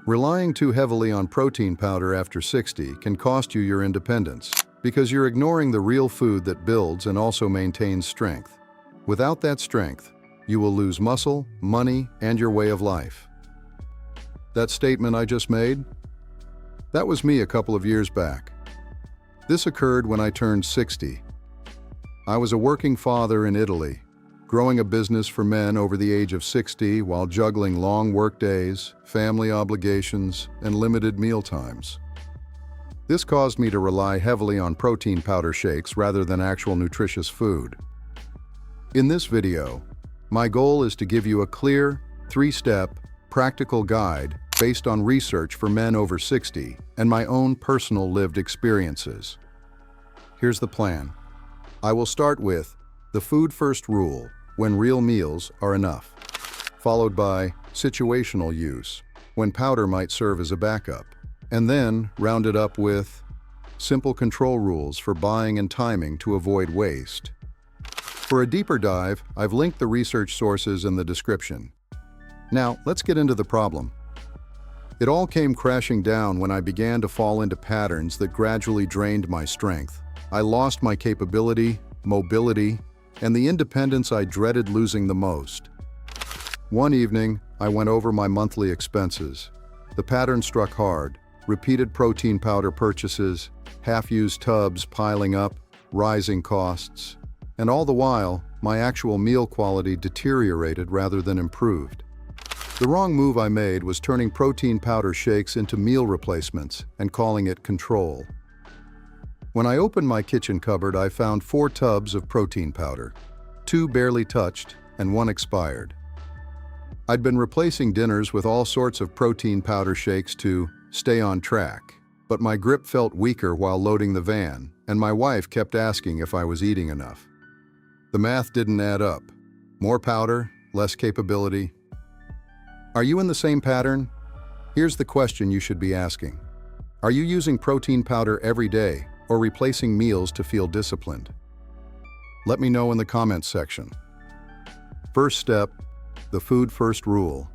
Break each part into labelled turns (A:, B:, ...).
A: Relying too heavily on protein powder after 60 can cost you your independence because you're ignoring the real food that builds and also maintains strength. Without that strength, you will lose muscle, money, and your way of life. That statement I just made? That was me a couple of years back. This occurred when I turned 60. I was a working father in Italy, growing a business for men over the age of 60 while juggling long work days, family obligations, and limited meal times. This caused me to rely heavily on protein powder shakes rather than actual nutritious food. In this video, my goal is to give you a clear, 3-step, practical guide based on research for men over 60 and my own personal lived experiences. Here's the plan. I will start with the food first rule, when real meals are enough, followed by situational use, when powder might serve as a backup, and then round it up with simple control rules for buying and timing to avoid waste. For a deeper dive, I've linked the research sources in the description. Now, let's get into the problem. It all came crashing down when I began to fall into patterns that gradually drained my strength. I lost my capability, mobility, and the independence I dreaded losing the most. One evening, I went over my monthly expenses. The pattern struck hard: repeated protein powder purchases, half-used tubs piling up, rising costs, and all the while, my actual meal quality deteriorated rather than improved. The wrong move I made was turning protein powder shakes into meal replacements and calling it control. When I opened my kitchen cupboard, I found 4 tubs of protein powder, 2 barely touched and 1 expired. I'd been replacing dinners with all sorts of protein powder shakes to stay on track, but my grip felt weaker while loading the van, and my wife kept asking if I was eating enough. The math didn't add up. More powder, less capability. Are you in the same pattern? Here's the question you should be asking. Are you using protein powder every day or replacing meals to feel disciplined? Let me know in the comments section. First step, the food first rule.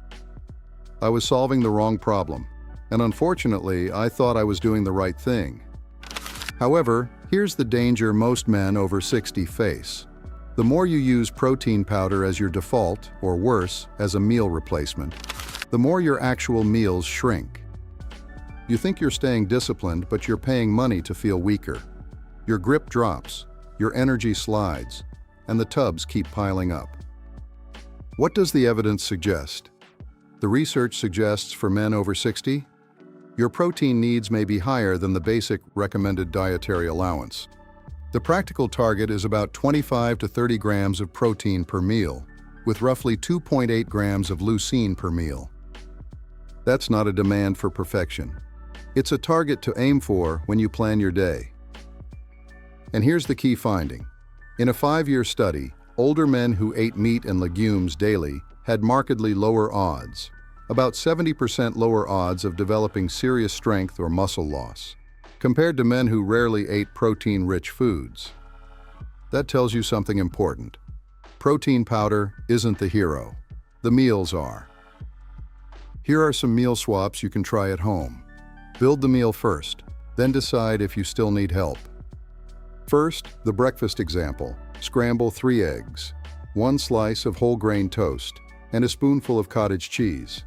A: I was solving the wrong problem, and unfortunately, I thought I was doing the right thing. However, here's the danger most men over 60 face. The more you use protein powder as your default, or worse, as a meal replacement, the more your actual meals shrink. You think you're staying disciplined, but you're paying money to feel weaker. Your grip drops, your energy slides, and the tubs keep piling up. What does the evidence suggest? The research suggests for men over 60, your protein needs may be higher than the basic recommended dietary allowance. The practical target is about 25 to 30 grams of protein per meal, with roughly 2.8 grams of leucine per meal. That's not a demand for perfection. It's a target to aim for when you plan your day. And here's the key finding. In a 5-year study, older men who ate meat and legumes daily had markedly lower odds, about 70% lower odds of developing serious strength or muscle loss, compared to men who rarely ate protein-rich foods. That tells you something important. Protein powder isn't the hero. The meals are. Here are some meal swaps you can try at home. Build the meal first, then decide if you still need help. First, the breakfast example. Scramble 3 eggs, 1 slice of whole grain toast, and a spoonful of cottage cheese.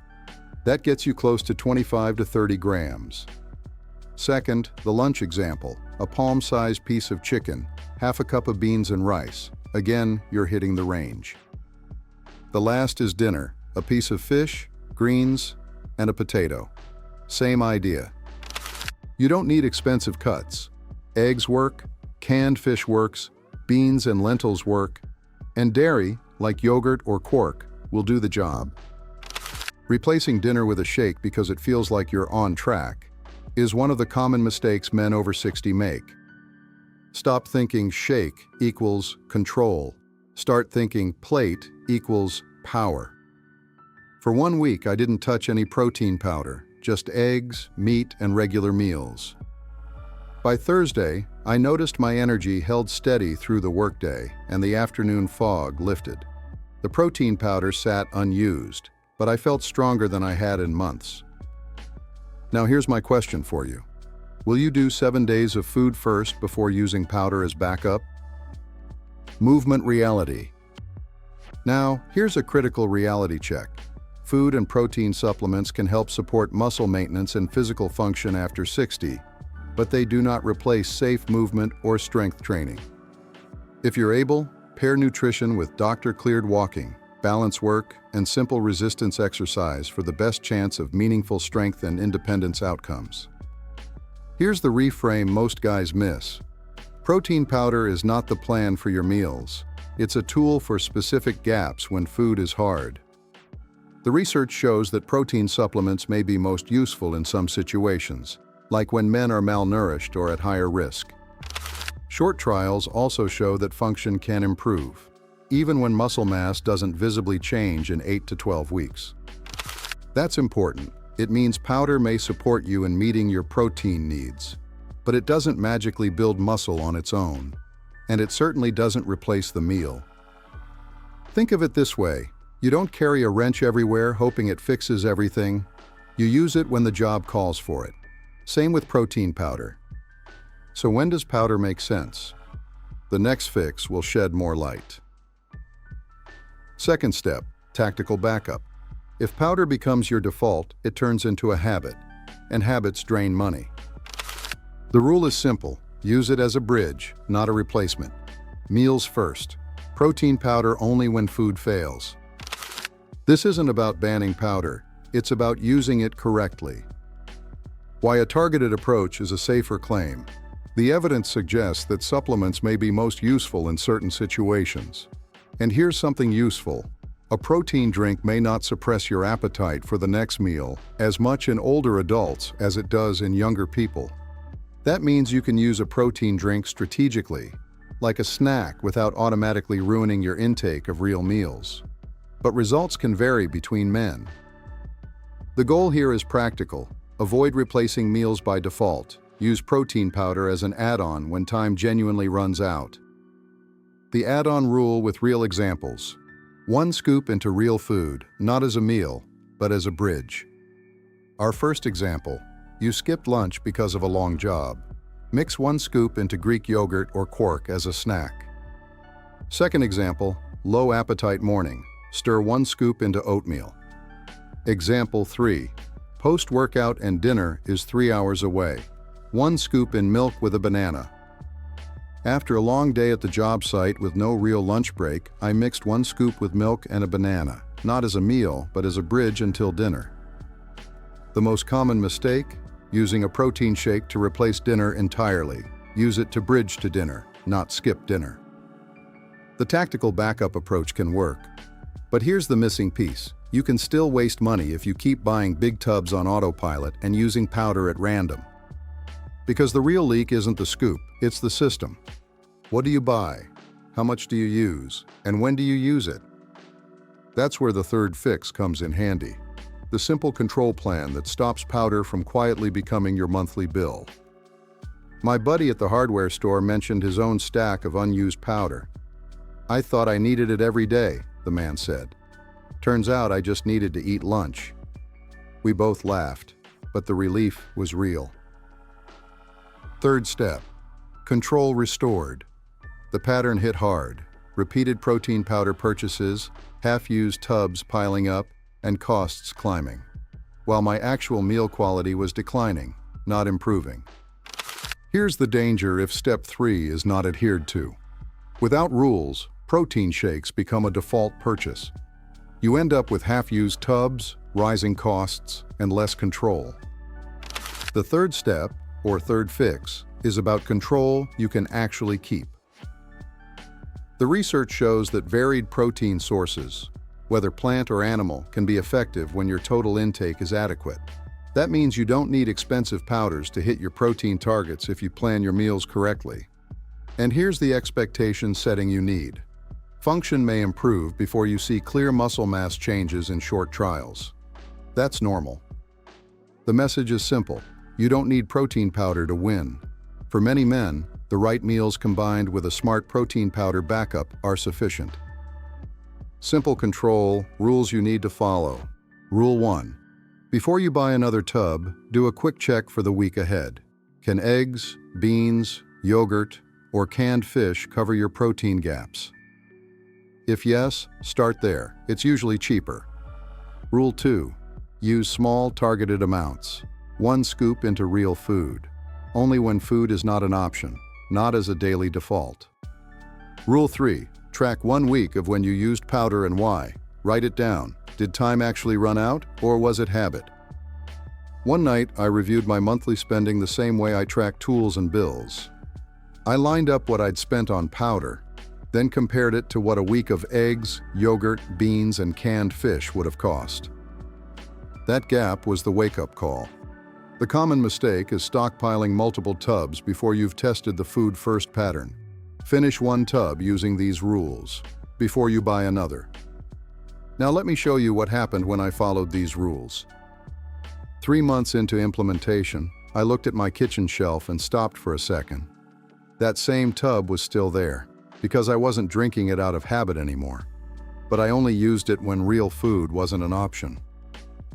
A: That gets you close to 25 to 30 grams. Second, the lunch example. A palm-sized piece of chicken, half a cup of beans and rice. Again, you're hitting the range. The last is dinner. A piece of fish, greens, and a potato. Same idea. You don't need expensive cuts. Eggs work, canned fish works, beans and lentils work, and dairy, like yogurt or quark, will do the job. Replacing dinner with a shake because it feels like you're on track is one of the common mistakes men over 60 make. Stop thinking shake equals control. Start thinking plate equals power. For 1 week, I didn't touch any protein powder, just eggs, meat, and regular meals. By Thursday, I noticed my energy held steady through the workday and the afternoon fog lifted. The protein powder sat unused, but I felt stronger than I had in months. Now here's my question for you. Will you do 7 days of food first before using powder as backup? Movement reality. Now, here's a critical reality check. Food and protein supplements can help support muscle maintenance and physical function after 60, but they do not replace safe movement or strength training. If you're able, pair nutrition with doctor-cleared walking, balance work, and simple resistance exercise for the best chance of meaningful strength and independence outcomes. Here's the reframe most guys miss. Protein powder is not the plan for your meals. It's a tool for specific gaps when food is hard. The research shows that protein supplements may be most useful in some situations, like when men are malnourished or at higher risk. Short trials also show that function can improve, even when muscle mass doesn't visibly change in 8 to 12 weeks. That's important. It means powder may support you in meeting your protein needs, but it doesn't magically build muscle on its own, and it certainly doesn't replace the meal. Think of it this way. You don't carry a wrench everywhere hoping it fixes everything. You use it when the job calls for it. Same with protein powder. So when does powder make sense? The next fix will shed more light. Second step, tactical backup. If powder becomes your default, it turns into a habit, and habits drain money. The rule is simple. Use it as a bridge, not a replacement. Meals first. Protein powder only when food fails. This isn't about banning powder, it's about using it correctly. Why a targeted approach is a safer claim. The evidence suggests that supplements may be most useful in certain situations. And here's something useful. A protein drink may not suppress your appetite for the next meal as much in older adults as it does in younger people. That means you can use a protein drink strategically, like a snack without automatically ruining your intake of real meals. But results can vary between men. The goal here is practical. Avoid replacing meals by default. Use protein powder as an add-on when time genuinely runs out. The add-on rule with real examples. 1 scoop into real food, not as a meal, but as a bridge. Our first example, you skipped lunch because of a long job. Mix 1 scoop into Greek yogurt or quark as a snack. Second example, low appetite morning. Stir 1 scoop into oatmeal. Example 3. Post-workout and dinner is 3 hours away. 1 scoop in milk with a banana. After a long day at the job site with no real lunch break, I mixed 1 scoop with milk and a banana, not as a meal, but as a bridge until dinner. The most common mistake? Using a protein shake to replace dinner entirely. Use it to bridge to dinner, not skip dinner. The tactical backup approach can work. But here's the missing piece. You can still waste money if you keep buying big tubs on autopilot and using powder at random. Because the real leak isn't the scoop, it's the system. What do you buy? How much do you use? And when do you use it? That's where the third fix comes in handy. The simple control plan that stops powder from quietly becoming your monthly bill. My buddy at the hardware store mentioned his own stack of unused powder. I thought I needed it every day, the man said. Turns out I just needed to eat lunch. We both laughed, but the relief was real. Third step, control restored. The pattern hit hard. Repeated protein powder purchases, half-used tubs piling up, and costs climbing. While my actual meal quality was declining, not improving. Here's the danger if step 3 is not adhered to. Without rules, protein shakes become a default purchase. You end up with half-used tubs, rising costs, and less control. The third step, or third fix, is about control you can actually keep. The research shows that varied protein sources, whether plant or animal, can be effective when your total intake is adequate. That means you don't need expensive powders to hit your protein targets if you plan your meals correctly. And here's the expectation setting you need. Function may improve before you see clear muscle mass changes in short trials. That's normal. The message is simple. You don't need protein powder to win. For many men, the right meals combined with a smart protein powder backup are sufficient. Simple control, rules you need to follow. Rule 1. Before you buy another tub, do a quick check for the week ahead. Can eggs, beans, yogurt, or canned fish cover your protein gaps? If yes, start there. It's usually cheaper. Rule 2. Use small, targeted amounts. 1 scoop into real food. Only when food is not an option, not as a daily default. Rule 3. Track 1 week of when you used powder and why. Write it down. Did time actually run out, or was it habit? One night, I reviewed my monthly spending the same way I track tools and bills. I lined up what I'd spent on powder, then compared it to what a week of eggs, yogurt, beans, and canned fish would have cost. That gap was the wake-up call. The common mistake is stockpiling multiple tubs before you've tested the food first pattern. Finish 1 tub using these rules before you buy another. Now let me show you what happened when I followed these rules. 3 months into implementation, I looked at my kitchen shelf and stopped for a second. That same tub was still there, because I wasn't drinking it out of habit anymore. But I only used it when real food wasn't an option.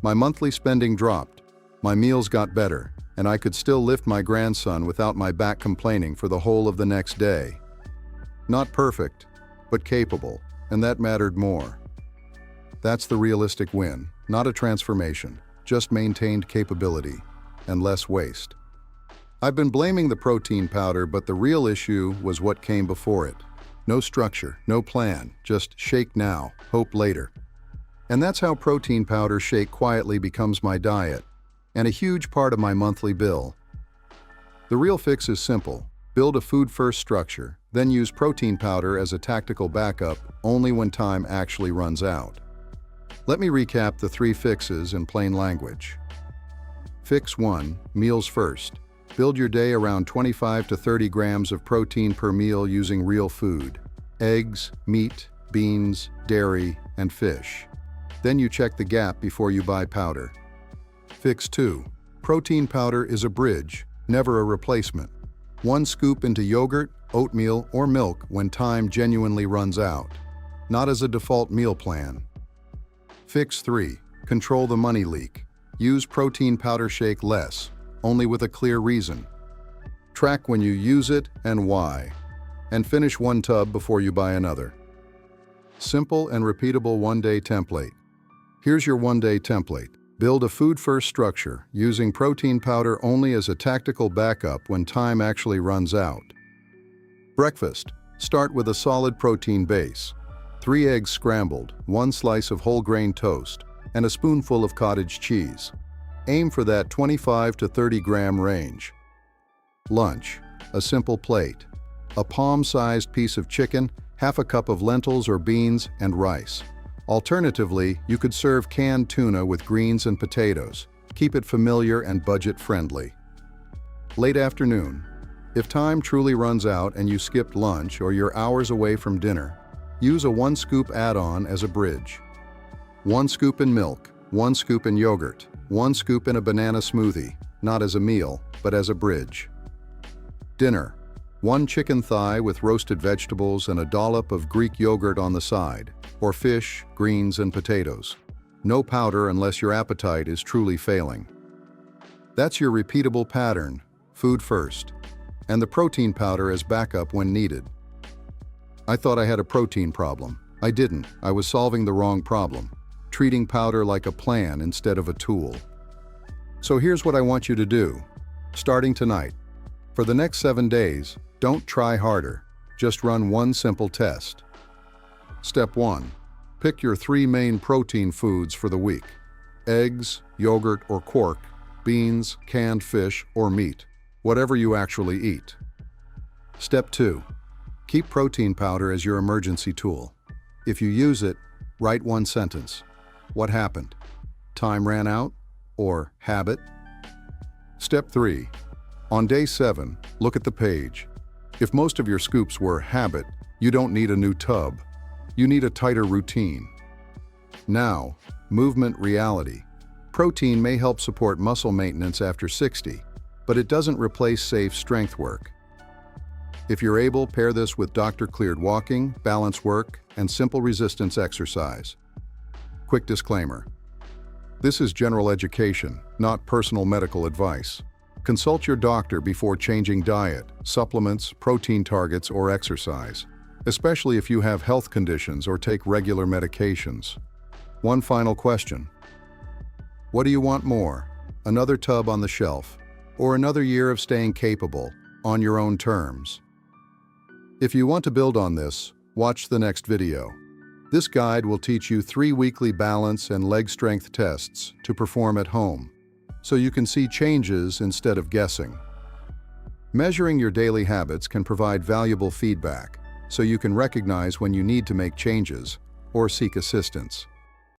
A: My monthly spending dropped, my meals got better, and I could still lift my grandson without my back complaining for the whole of the next day. Not perfect, but capable, and that mattered more. That's the realistic win, not a transformation, just maintained capability and less waste. I've been blaming the protein powder, but the real issue was what came before it. No structure, no plan, just shake now, hope later. And that's how protein powder shake quietly becomes my diet, and a huge part of my monthly bill. The real fix is simple. Build a food-first structure, then use protein powder as a tactical backup only when time actually runs out. Let me recap the 3 fixes in plain language. Fix 1, meals first. Build your day around 25 to 30 grams of protein per meal using real food: eggs, meat, beans, dairy, and fish. Then you check the gap before you buy powder. Fix 2, protein powder is a bridge, never a replacement. 1 scoop into yogurt, oatmeal, or milk when time genuinely runs out, not as a default meal plan. Fix 3, control the money leak. Use protein powder shake less, only with a clear reason. Track when you use it and why. And finish 1 tub before you buy another. Simple and repeatable 1-day template. Here's your 1-day template. Build a food-first structure, using protein powder only as a tactical backup when time actually runs out. Breakfast. Start with a solid protein base. 3 eggs scrambled, 1 slice of whole grain toast, and a spoonful of cottage cheese. Aim for that 25 to 30 gram range. Lunch. A simple plate. A palm-sized piece of chicken, half a cup of lentils or beans, and rice. Alternatively, you could serve canned tuna with greens and potatoes. Keep it familiar and budget-friendly. Late afternoon. If time truly runs out and you skipped lunch or you're hours away from dinner, use a 1-scoop add-on as a bridge. 1 scoop in milk, 1 scoop in yogurt, 1 scoop in a banana smoothie, not as a meal, but as a bridge. Dinner. 1 chicken thigh with roasted vegetables and a dollop of Greek yogurt on the side, or fish, greens, and potatoes. No powder unless your appetite is truly failing. That's your repeatable pattern, food first, and the protein powder as backup when needed. I thought I had a protein problem. I didn't. I was solving the wrong problem, treating powder like a plan instead of a tool. So here's what I want you to do, starting tonight. For the next 7 days, don't try harder. Just run 1 simple test. Step 1. Pick your 3 main protein foods for the week: eggs, yogurt or quark, beans, canned fish, or meat, whatever you actually eat. Step 2. Keep protein powder as your emergency tool. If you use it, write 1 sentence. What happened? Time ran out? Or habit? Step 3. On day 7, look at the page. If most of your scoops were habit, you don't need a new tub. You need a tighter routine. Now, movement reality. Protein may help support muscle maintenance after 60, but it doesn't replace safe strength work. If you're able, pair this with doctor-cleared walking, balance work, and simple resistance exercise. Quick disclaimer. This is general education, not personal medical advice. Consult your doctor before changing diet, supplements, protein targets, or exercise, especially if you have health conditions or take regular medications. One final question. What do you want more? Another tub on the shelf, or another year of staying capable, on your own terms? If you want to build on this, watch the next video. This guide will teach you 3 weekly balance and leg strength tests to perform at home, so you can see changes instead of guessing. Measuring your daily habits can provide valuable feedback, so you can recognize when you need to make changes or seek assistance.